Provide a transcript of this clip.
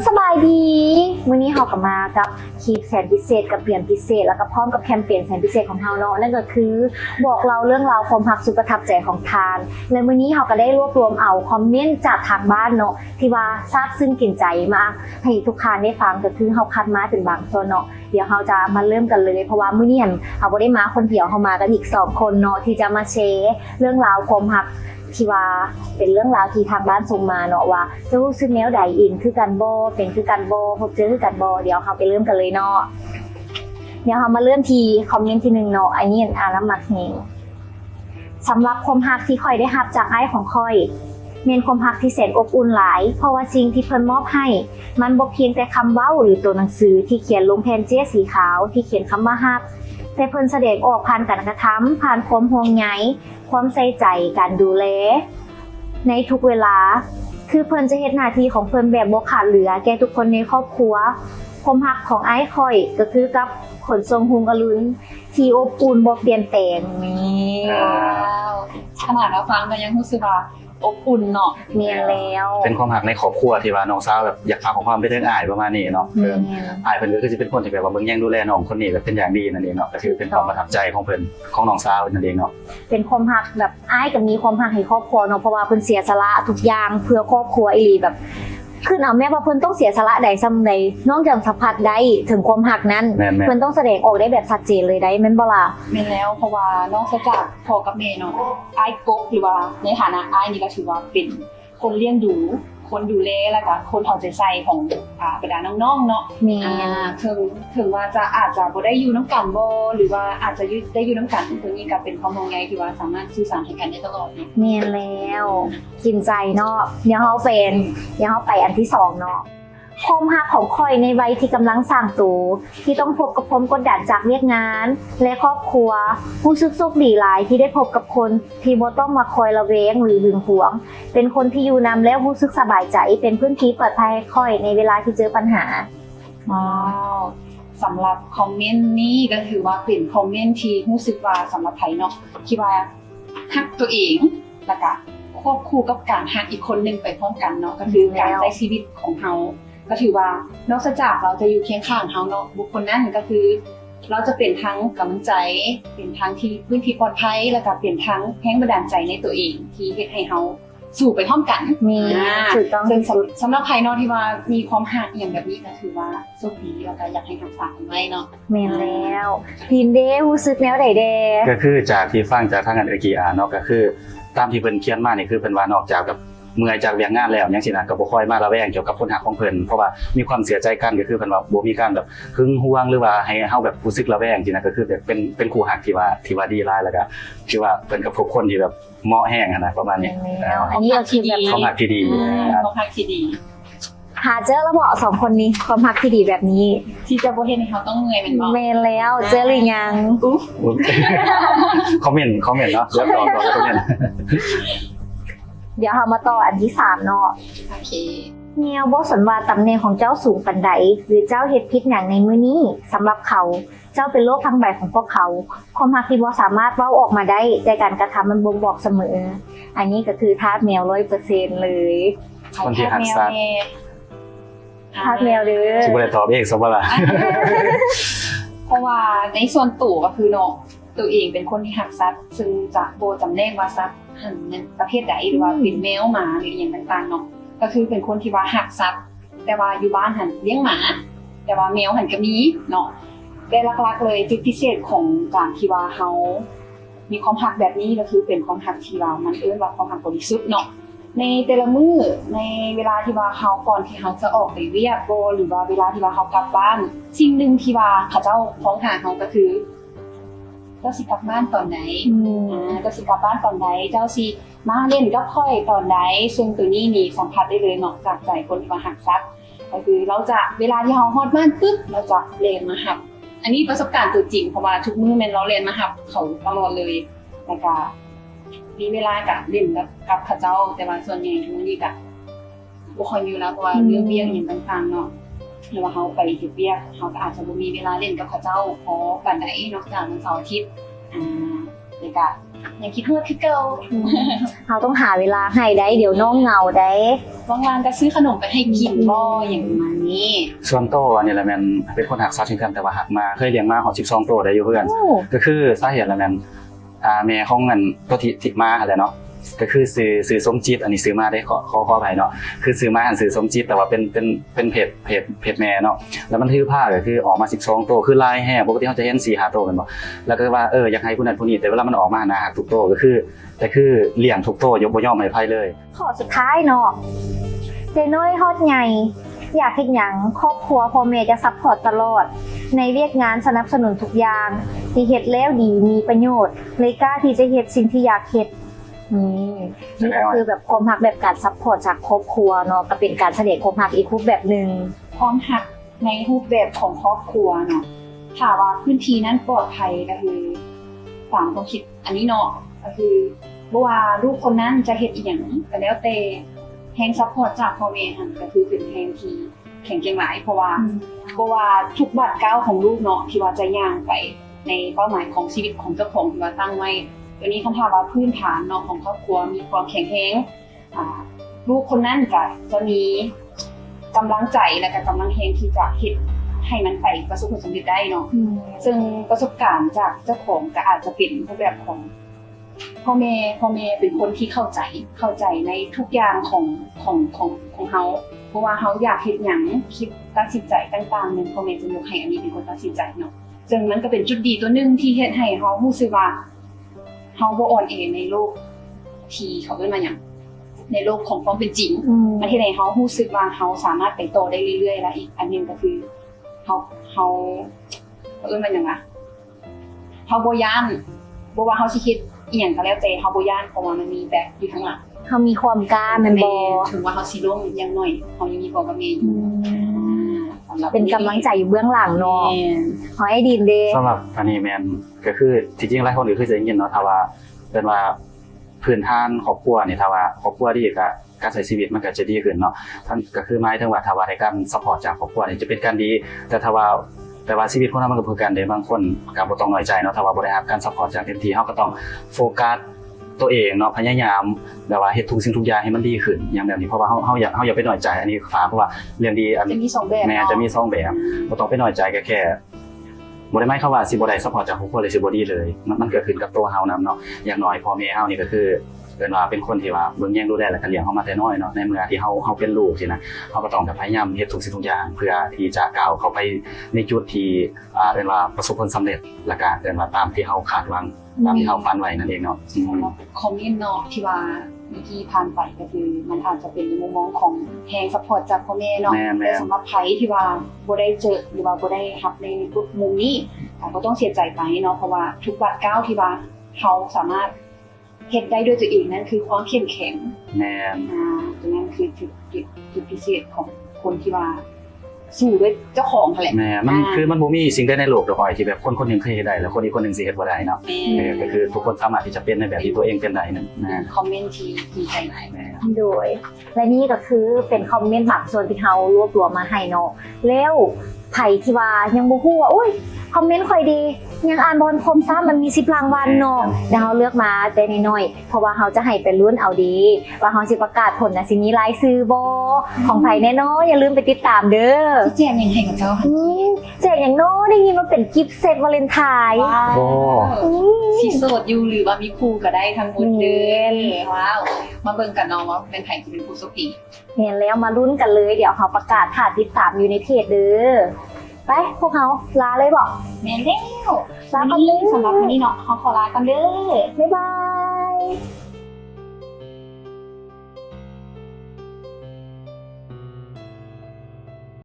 สบายดีมื้อนี้เราก็มากับคลิปแสนพิเศษกับเปลี่ยนพิเศษแล้วก็พร้อมกับแคมเปญแสนพิเศษของเราเนาะนั่นก็คือบอกเราเรื่องราวความรักสุดประทับใจของทานและมื้อนี้เราก็ได้รวบรวมเอาคอมเมนต์จากทางบ้านเนาะที่ว่าซาบซึ้งกินใจมากให้ทุกท่านได้ฟังก็คือเราคัดมาถึงบางส่วนเนาะเดี๋ยวเราจะมาเริ่มกันเลยเพราะว่ามื้อนี้เราบ่ได้มาคนเดียวเรามากันอีก2คนเนาะที่จะมาแชร์เรื่องราวความรักที่ว่าเป็นเรื่องราวที่ทางบ้านส่งมาเนาะว่าจะรู้สึกแนวใดอินคือกันบ่เป็นคือกันบ่พบเจอคือกันบ่เดี๋ยวเราไปเริ่มกันเลยเนาะเดี๋ยวเรามาเริ่มที่คอมเมนต์ที่1เนาะอันนี้อ่านแล้วมักเฮงสำหรับความรักที่ค่อยได้รับจากอ้ายของค่อยแม่นความรักที่แสนอบอุ่นหลายเพราะว่าสิ่งที่เพิ่นมอบให้มันบ่เพียงแต่คำเว้าหรือตัวหนังสือที่เขียนลงแผ่นเจี๊ยสีขาวที่เขียนคำว่ารักแต่เพิ่นแสดงออกผ่านการกระทำผ่านความห่วงใยความใส่ใจการดูแลในทุกเวลาคือเพิ่นจะเฮ็ดหน้าที่ของเพิ่นแบบบ่ขาดเหลือแก่ทุกคนในครอบครัวความรักของอ้ายค่อยก็คือกับขนทรงหุงอรุณที่อบอุ่นบ่เปลี่ยนแปลงนี่ขนาดเราฟังก็ยังรู้สึกว่าอบอุ่นเนาะแม่นแล้วเป็นความหักในครอบครัวที่ว่าน้องสาวแบบอยากฝากของความไปถึงอ้ายประมาณนี้เนาะอ้ายเพิ่นก็คือสิเป็นคนที่แบบว่าเบิ่งแย่งดูแลน้องคนนี้แบบเป็นอย่างดีนั่นเองเนาะก็คือเป็นความประทับใจของเพิ่นของน้องสาวนั่นเองเนาะเป็นความรักแบบอ้ายก็มีความรักให้ครอบครัวเนาะเพราะว่าเพิ่นเสียสละทุกอย่างเพื่อครอบครัวอีหลีแบบคือเอาแม้ว่าเพิ่นต้องเสียสละใดซำใดนอกจากสัมผัสได้ถึงความรักนั้นเพิ่นต้องแสดงออกได้แบบชัดเจนเลยได้แม่นบ่ล่ะแม่นแล้วเพราะว่านอกจากพ่อกับแม่เนาะอ้ายกกหรือว่าในฐานะอ้ายนี่ก็ถือว่าเป็นคนเลี้ยงดูคนดูแลแล้วก็คนเอาใจใส่ของบรรดาน้องๆเนาะถึงว่าจะอาจจะบ่ได้อยู่น้ำกันบ่หรือว่าอาจจะได้อยู่น้ำกันตัวนี้ก็เป็นความห่วงใยที่ว่าสามารถสื่อสารให้กันได้ตลอดเนาะแม่นแล้วกินใจเนาะเดี๋ยวเฮาไปอันที่2เนาะความรักของค่อยในวัยที่กำลังสร้างตัวที่ต้องพบกับความกดดันจากเวียกงานและครอบครัวรู้สึกโชคดีหลายที่ได้พบกับคนที่บ่ต้องมาคอยระแวงหรือหึงหวงเป็นคนที่อยู่นำแล้วรู้สึกสบายใจเป็นพื้นที่ปลอดภัยให้ค่อยในเวลาที่เจอปัญหาสำหรับคอมเมนต์นี้ก็ถือว่าเป็นคอมเมนต์ที่รู้สึกว่าสำหรับไผเนาะคิดว่าฮักตัวเองแล้วก็ควบคู่กับการฮักอีกคนนึงไปพร้อมกันเนาะก็คือการใช้ชีวิตของเฮาก็ถือว่านอกจากเราจะอยู่เคียงข้างเฮาเนาะบุคคลนั้นก็คือเราจะเป็นทั้งกำลังใจเป็นทั้งที่พื้นที่ปลอดภัยแล้วก็เป็นทั้งแรงบันดาลใจในตัวเองที่เฮ็ดให้เฮาสู่ไปพร้อมกันมีถูกต้องสำหรับใครเนาะที่ว่ามีความหักอย่างแบบนี้ก็ถือว่าโชคดีแล้วก็อยากให้รักษาไว้เนาะแม่นแล้วพินเด้รู้สึกแนวใดเด้ก็คือจากที่ฟังจากทางอันเอกีอาเนาะก็คือตามที่เพิ่นเขียนมานี่คือเพิ่นว่านอกจากกับเมื่อจากเวียงงานแล้วยังสินะก็บ่ค่อยมาระแวงเกี่ยวกับคนหักของเพิ่นเพราะว่ามีความเสียใจกันก็คือเพิ่นว่าบ่มีการแบบหึงหวงหรือว่าให้เฮาแบบรู้สึกระแวงสินะก็คือแบบเป็นคู่หักที่ว่าดีหลายแล้วก็คือว่าเพิ่นก็พบคนที่แบบเหมาะแฮงนะประมาณนี้อันนี้ก็คือแบบความหักที่ดีความหักที่ดีหาเจอแล้วบอก2คนนี้ความรักที่ดีแบบนี้ที่จะบ่เฮ็ดให้เฮาต้องเมื่อยแม่นบ่แม่นแล้วเจอหรือยังคอมเมนต์เนาะแล้วต่อคอมเมนต์เดี๋ยวเรามาต่ออันที่3เนาะโอเคแนวบ่สนว่าตำแหน่งของเจ้าสูงปานใดหรือเจ้าเฮ็ดผิดหยังในมื้อนี้สำหรับเขาเจ้าเป็นโลกทั้งใบของพวกเขาความรักที่บ่สามารถเว้าออกมาได้แต่การกระทำมันบ่งบอกเสมออันนี้ก็คือทาสแมว 100% เลยคนที่หักสัตว์ทาสแมวเด้อสิบ่ได้ตอบเองซะบ่ล่ะเพราะว่าในส่วนตัวก็คือเนาะตัวเองเป็นคนที่หักสัตว์ซึ่งจะบ่จำแนกว่าสัตว์ประเภทใดหรือว่าเป็นแมวหมาหรืออย่างต่างๆเนาะก็คือเป็นคนที่ว่าหักสัตว์แต่ว่าอยู่บ้านหันเลี้ยงหมาแต่ว่าแมวหันก็มีเนาะแต่หลักๆเลยจุดพิเศษของการที่ว่าเฮามีความหักแบบนี้ก็คือเป็นความหักที่ว่ามันเอิ้นว่าความหักบริสุทธิ์เนาะในแต่ละมื้อในเวลาที่ว่าเฮาก่อนที่เฮาจะออกไปเวียกบ่หรือว่าเวลาที่ว่าเฮากลับบ้านสิ่งนึงที่ว่าเขาเจ้าพ้องหาเฮาก็คือเจ้าสิกลับบ้านตอนไหนเจ้าสิกลับบ้านตอนไหนเจ้าสิมาเล่นกับค่อยตอนไหนซึ่งตัวนี้นี่สัมผัสได้เลยเนาะจากใจคนที่มาหักซักก็คือเราจะเวลาที่เฮาฮอดบ้านปึ๊บเราจะเล่นมาหักอันนี้ประสบการณ์ตัวจริงเพราะว่าทุกมื้อแม่นเราเล่นมาหักเขาตลอดเลยแล้วก็มีเวลาก็เล่นกับเขาเจ้าแต่ว่าส่วนใหญ่ทุกมื้อนี้ก็บ่ค่อยมีเวลาเพราะว่าเรื่องเวียกอย่างต่างๆเนาะหรือว่าเฮาไปเฮ็ดเวียกเฮาก็อาจจะบ่มีเวลาเล่นกับเขาเจ้าพอปานใดนอกจากวันเสาร์อาทิตย์ เลยก็ยังคิดฮอดคือเก่า เราต้องหาเวลาให้ได้เดี๋ยวน้องเหงาได้ ว่างๆก็ซื้อขนมไปให้กินบ่อย่างประมาณนี้ ส่วนโตอันนี้แหละแม่นเป็นคนหักสัตว์เช่นกันแต่ว่าหักมาเคยเลี้ยงมาของ12โตได้อยู่เพื่อน โอ้ ก็คือสาเหตุแล้วแม่นแม่ของมันตัวที่มาหั่นแหละเนาะก็คือซื้อสมจิตอันนี้ซื้อมาได้ขอไปเนาะคือซื้อมาอันซื้อสมจิตแต่ว่าเป็นเพจแม่เนาะแล้วมันถือผ้าก็คือออกมา12โตคือลายแห่ปกติเขาจะเห็น4 5โตกันบ่แล้วก็ว่าอยากให้ผู้นั้นผู้นี้แต่เวลามันออกมานะหักทุกโตก็คือแต่คือเลี้ยงทุกโตยกบ่ยอมให้ไผเลย ขอสุดท้ายเนาะเจน้อยฮอดใหญ่อยากเฮ็ดหยังครอบครัวพ่อแม่จะซัพพอร์ตตลอด ในเวียกงานสนับสนุนทุกอย่างที่เฮ็ดแล้วดีมีประโยชน์เลยกล้าที่จะเฮ็ดสิ่งที่อยากเฮ็ดนี่ก็คือแบบความรักแบบการซัพพอร์ตจากครอบครัวเนาะก็เป็นการแสดงความรักอีกรูปแบบหนึง ความหักในรูปแบบของครอบครัวเนาะถ้าว่าพื้นที่นั้นปลอดภัยก็คือตามความคิดอันนี้เนาะก็คือบ่ว่าลูกคนนั้นจะเฮ็ดอีหยังก็แล้วแต่แฮงซัพพอร์ตจากพ่อแม่หั่นก็คือเป็นแฮงที่แข็งแกร่งหลายเพราะว่าทุกบัดก้าวของลูกเนาะที่ว่าจะย่างไปในเป้าหมายของชีวิตของเจ้าของที่ว่าตั้งไว้ตัวนี้คำถามว่าพื้นฐานเนาะของครอบครัวมีความแข็งแรงลูกคนนั้นก็จะมีกำลังใจและก็กำลังแรงที่จะเฮ็ดให้มันไปประสบผลสำเร็จได้เนาะซึ่งประสบการณ์จากเจ้าของก็อาจจะเป็นรูปแบบของพ่อแม่เป็นคนที่เข้าใจในทุกอย่างของเฮาเพราะว่าเฮาอยากเฮ็ดหยังคิดตัดสินใจต่างๆนึงพ่อแม่จะยกให้อันนี้เป็นคนตัดสินใจเนาะซึ่งมันก็เป็นจุดดีตัวหนึงที่เฮ็ดให้เฮารู้สึกว่าเฮาบ่อ่อนแอในโลกที่เขาเอิ้นว่าหยังในโลกของความเป็นจริงมันเฮ็ดให้เฮารู้สึกว่าเฮาสามารถไปต่อได้เรื่อยๆและอีกอันนึงก็คือเฮาเอิ้นว่าหยังวะเฮาบ่ย้านบ่ว่าเฮาสิคิดอีหยังก็แล้วแต่เฮาบ่ย้านเพราะว่ามันมีแบ็คอยู่ข้างหลัง เขามีความกล้าแม่นบ่ ถึงว่าเฮาสิล้มอย่างน้อยเฮายังมีพ่อกับแม่อยู่สำหรับ เป็นกำลังใจอยู่เบื้องหลังเนาะ แม่ ขอให้ดีเด้ สำหรับอันนี้แม่นก็คือที่จริงหลายคนก็คือจะได้ยินเนาะถ้าว่าเป็นว่าพื้นฐานครอบครัวนี่ถ้าว่าครอบครัวดีก็การใช้ชีวิตมันก็จะดีขึ้นเนาะท่านก็คือหมายถึงว่าถ้าว่าได้การซัพพอร์ตจากครอบครัวนี่จะเป็นการดีแต่ถ้าว่าชีวิตคนเรามันก็คือการเด้บางคนก็บ่ต้องน้อยใจเนาะถ้าว่าบ่ได้รับการซัพพอร์ตจากเต็มที่เฮาก็ต้องโฟกัสตัวเองเนาะพยายามแบบว่าเฮ็ดทุกสิ่งทุกอย่างให้มันดีขึ้นอย่างแบบนี้เพราะว่าเฮาอย่าไปน้อยใจอันนี้ฝากเพราะว่าเรื่องดีอัน จะมี2แบบ แม่จะมี2แบบบ่ต้องไปน้อยใจก็แค่บ่ได้หมายความว่าสิบ่ได้ซัพพอร์ตจากครอบครัวเลยสิบ่ดีเลยมันเกิดขึ้นกับตัวเฮานำเนาะอย่างน้อยพ่อแม่เฮานี่ก็คือเป็นว่าเป็นคนที่ว่าเบิ่งแย่งดูแลและก็เลี้ยงเฮามาแต่น้อยเนาะในเมื่อที่เฮาเป็นลูกสินะเฮาก็ต้องพยายามเฮ็ดทุกสิ่งทุกอย่างเพื่อที่จะก้าวเข้าไปในจุดที่เป็นว่าประสบผลสำเร็จและก็เป็นว่าตามที่เฮาคาดหวังตามที่เฮาฝันไว้นั่นเองเนาะ คอมเมนต์เนาะที่ว่าเมื่อกี้ผ่านไปก็คือมันอาจจะเป็นในมุมมองของแฮงซัพพอร์ตจากพ่อแม่เนาะแต่สำหรับไผที่ว่าบ่ได้เจอหรือว่าบ่ได้รับในมุมนี้ก็ต้องเสียใจไปเนาะเพราะว่าทุกบัดก้าวที่ว่าเฮาสามารถเฮ็ดได้ด้วยตัวเองนั่นคือความเข้มแข็ง แม่น ตรงนั้นคือจุดพิเศษของคนที่ว่าสู้ด้วยเจ้าของแหละ แม่มันคือมันบ่มีสิ่งใดในโลกดอกอ้อยที่แบบคนนึงเคยเฮ็ดได้แล้วคนอีกคนนึงสิเฮ็ดบ่ได้เนาะก็คือทุกคนสามารถที่จะเป็นในแบบที่ตัวเองเป็นได้นั่นนะ คอมเมนต์ที่ดีใจหลาย แม่ โดย และนี่ก็คือเป็นคอมเมนต์บางส่วนที่เรารวบรวมมาให้เนาะแล้วไผที่ว่ายังบ่ฮู้ว่าโอ้ยคอมเมนต์ค่อยดียังอ่านบอลคมซ้ำมันมี10รางวัลเนาะเดี๋ยวเราเลือกมาแต่น้อยๆเพราะว่าเราจะให้เป็นรุ่นเอาดีว่าเราสิประกาศผลนะสิมีรายชื่อบ่ของไผแน่เนาะอย่าลืมไปติดตามเด้อ ที่แจ้งยังให้กับเจ้าค่ะ แจกอย่างโน้ได้ยินว่าเป็นกิฟต์เซตวาเลนไทน์ โอ้ สิโสดอยู่หรือว่ามีคู่ก็ได้ทั้งหมดเด้อว้าวมาเบิ่งกันเนาะว่าเป็นไผสิเป็นผู้โชคดี เห็นแล้วมาลุ้นกันเลยเดี๋ยวเขาประกาศผ่านติดตามอยู่ในเพจเด้อไปพวกเขาลาเลยบอก แม่นแล้ว ลากันเลย สำหรับวันนี้เนาะขอลากันเด้อ บ๊ายบาย